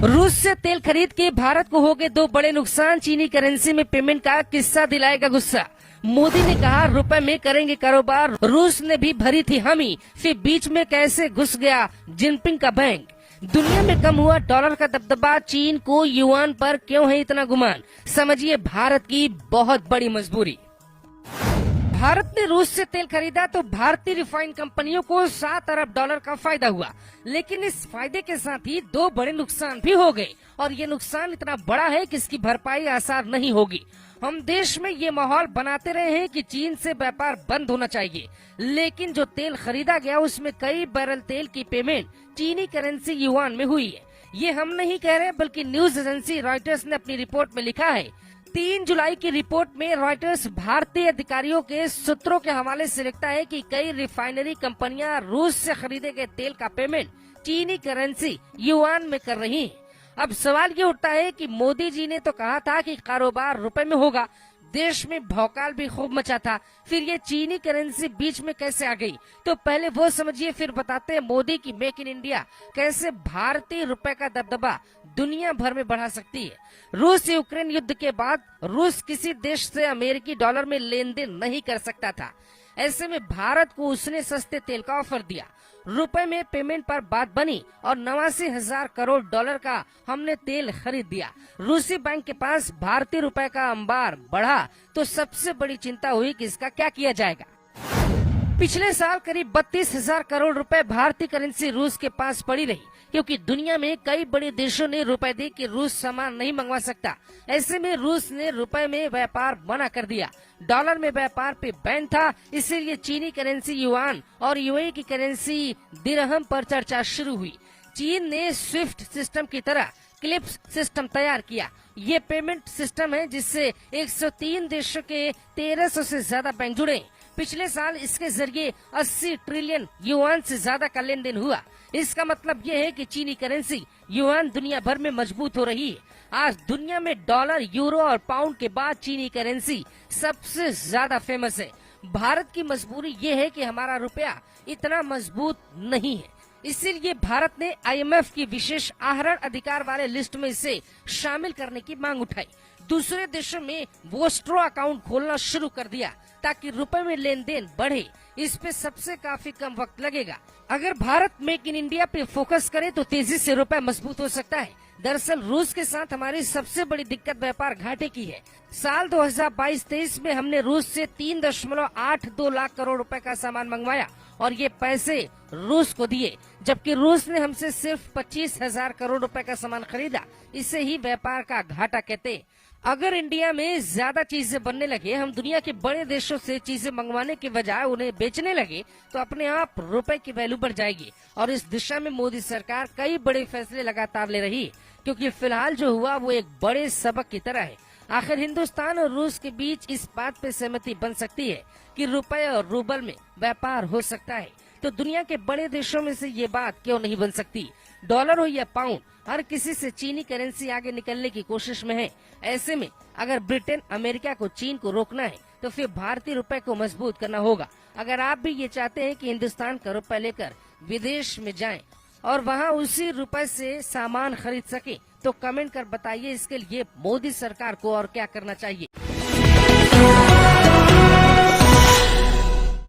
रूस से तेल खरीद के भारत को हो गए दो बड़े नुकसान। चीनी करेंसी में पेमेंट का किस्सा दिलाएगा गुस्सा। मोदी ने कहा रुपए में करेंगे कारोबार, रूस ने भी भरी थी हामी, फिर बीच में कैसे घुस गया जिनपिंग का बैंक। दुनिया में कम हुआ डॉलर का दबदबा, चीन को युआन पर क्यों है इतना गुमान, समझिए भारत की बहुत बड़ी मजबूरी। भारत ने रूस से तेल खरीदा तो भारतीय रिफाइंड कंपनियों को 7 अरब डॉलर का फायदा हुआ, लेकिन इस फायदे के साथ ही दो बड़े नुकसान भी हो गए और ये नुकसान इतना बड़ा है कि इसकी भरपाई आसान नहीं होगी। हम देश में ये माहौल बनाते रहे हैं कि चीन से व्यापार बंद होना चाहिए, लेकिन जो तेल खरीदा गया उसमें कई बैरल तेल की पेमेंट चीनी करेंसी युआन में हुई है। ये हम नहीं कह रहे बल्कि न्यूज एजेंसी रॉयटर्स ने अपनी रिपोर्ट में लिखा है। 3 जुलाई की रिपोर्ट में रॉयटर्स भारतीय अधिकारियों के सूत्रों के हवाले से लिखता है कि कई रिफाइनरी कंपनियां रूस से खरीदे गए तेल का पेमेंट चीनी करेंसी युआन में कर रही हैं। अब सवाल ये उठता है कि मोदी जी ने तो कहा था कि कारोबार रुपए में होगा, देश में भौकाल भी खूब मचा था, फिर ये चीनी करेंसी बीच में कैसे आ गई? तो पहले वो समझिए, फिर बताते हैं मोदी की मेक इन इंडिया कैसे भारतीय रुपए का दबदबा दुनिया भर में बढ़ा सकती है। रूस यूक्रेन युद्ध के बाद रूस किसी देश से अमेरिकी डॉलर में लेन देन नहीं कर सकता था। ऐसे में भारत को उसने सस्ते तेल का ऑफर दिया, रुपए में पेमेंट पर बात बनी और 89,000 करोड़ डॉलर का हमने तेल खरीद दिया। रूसी बैंक के पास भारतीय रुपए का अंबार बढ़ा तो सबसे बड़ी चिंता हुई कि इसका क्या किया जाएगा। पिछले साल करीब 32,000 करोड़ रुपए भारतीय करेंसी रूस के पास पड़ी रही, क्योंकि दुनिया में कई बड़े देशों ने रुपए दे कि रूस सामान नहीं मंगवा सकता। ऐसे में रूस ने रुपए में व्यापार मना कर दिया, डॉलर में व्यापार पे बैन था, इसीलिए चीनी करेंसी युआन और यूएई की करेंसी दिरहम पर चर्चा शुरू हुई। चीन ने स्विफ्ट सिस्टम की तरह क्लिप्स सिस्टम तैयार किया। ये पेमेंट सिस्टम है जिससे 103 देशों के 1300 से ज्यादा बैंक जुड़े। पिछले साल इसके जरिए 80 ट्रिलियन युआन से ज्यादा का लेन देन हुआ। इसका मतलब ये है कि चीनी करेंसी युआन दुनिया भर में मजबूत हो रही है। आज दुनिया में डॉलर, यूरो और पाउंड के बाद चीनी करेंसी सबसे ज्यादा फेमस है। भारत की मजबूरी ये है कि हमारा रुपया इतना मजबूत नहीं है, इसीलिए भारत ने IMF की विशेष आहरण अधिकार वाले लिस्ट में इसे शामिल करने की मांग उठाई। दूसरे देशों में वोस्ट्रो अकाउंट खोलना शुरू कर दिया ताकि रुपए में लेन देन बढ़े। इस पे सबसे काफी कम वक्त लगेगा। अगर भारत मेक इन इंडिया पे फोकस करे तो तेजी से रुपए मजबूत हो सकता है। दरअसल रूस के साथ हमारी सबसे बड़ी दिक्कत व्यापार घाटे की है। साल 2022-23 में हमने रूस से 3.82 लाख करोड़ रुपए का सामान मंगवाया और ये पैसे रूस को दिए, जबकि रूस ने हमसे सिर्फ 25,000 करोड़ रुपए का सामान खरीदा। इसे ही व्यापार का घाटा कहते हैं। अगर इंडिया में ज्यादा चीजें बनने लगे, हम दुनिया के बड़े देशों से चीजें मंगवाने के बजाय उन्हें बेचने लगे, तो अपने आप रुपए की वैल्यू बढ़ जाएगी। और इस दिशा में मोदी सरकार कई बड़े फैसले लगातार ले रही है, क्योंकि फिलहाल जो हुआ वो एक बड़े सबक की तरह है। आखिर हिंदुस्तान और रूस के बीच इस बात पे सहमति बन सकती है कि रुपए और रूबल में व्यापार हो सकता है, तो दुनिया के बड़े देशों में से ये बात क्यों नहीं बन सकती? डॉलर हो या पाउंड, हर किसी से चीनी करेंसी आगे निकलने की कोशिश में है। ऐसे में अगर ब्रिटेन, अमेरिका को चीन को रोकना है तो फिर भारतीय रुपए को मजबूत करना होगा। अगर आप भी ये चाहते हैं कि हिंदुस्तान का रुपए लेकर विदेश में जाएं और वहां उसी रुपए से सामान खरीद सके, तो कमेंट कर बताइए इसके लिए मोदी सरकार को और क्या करना चाहिए।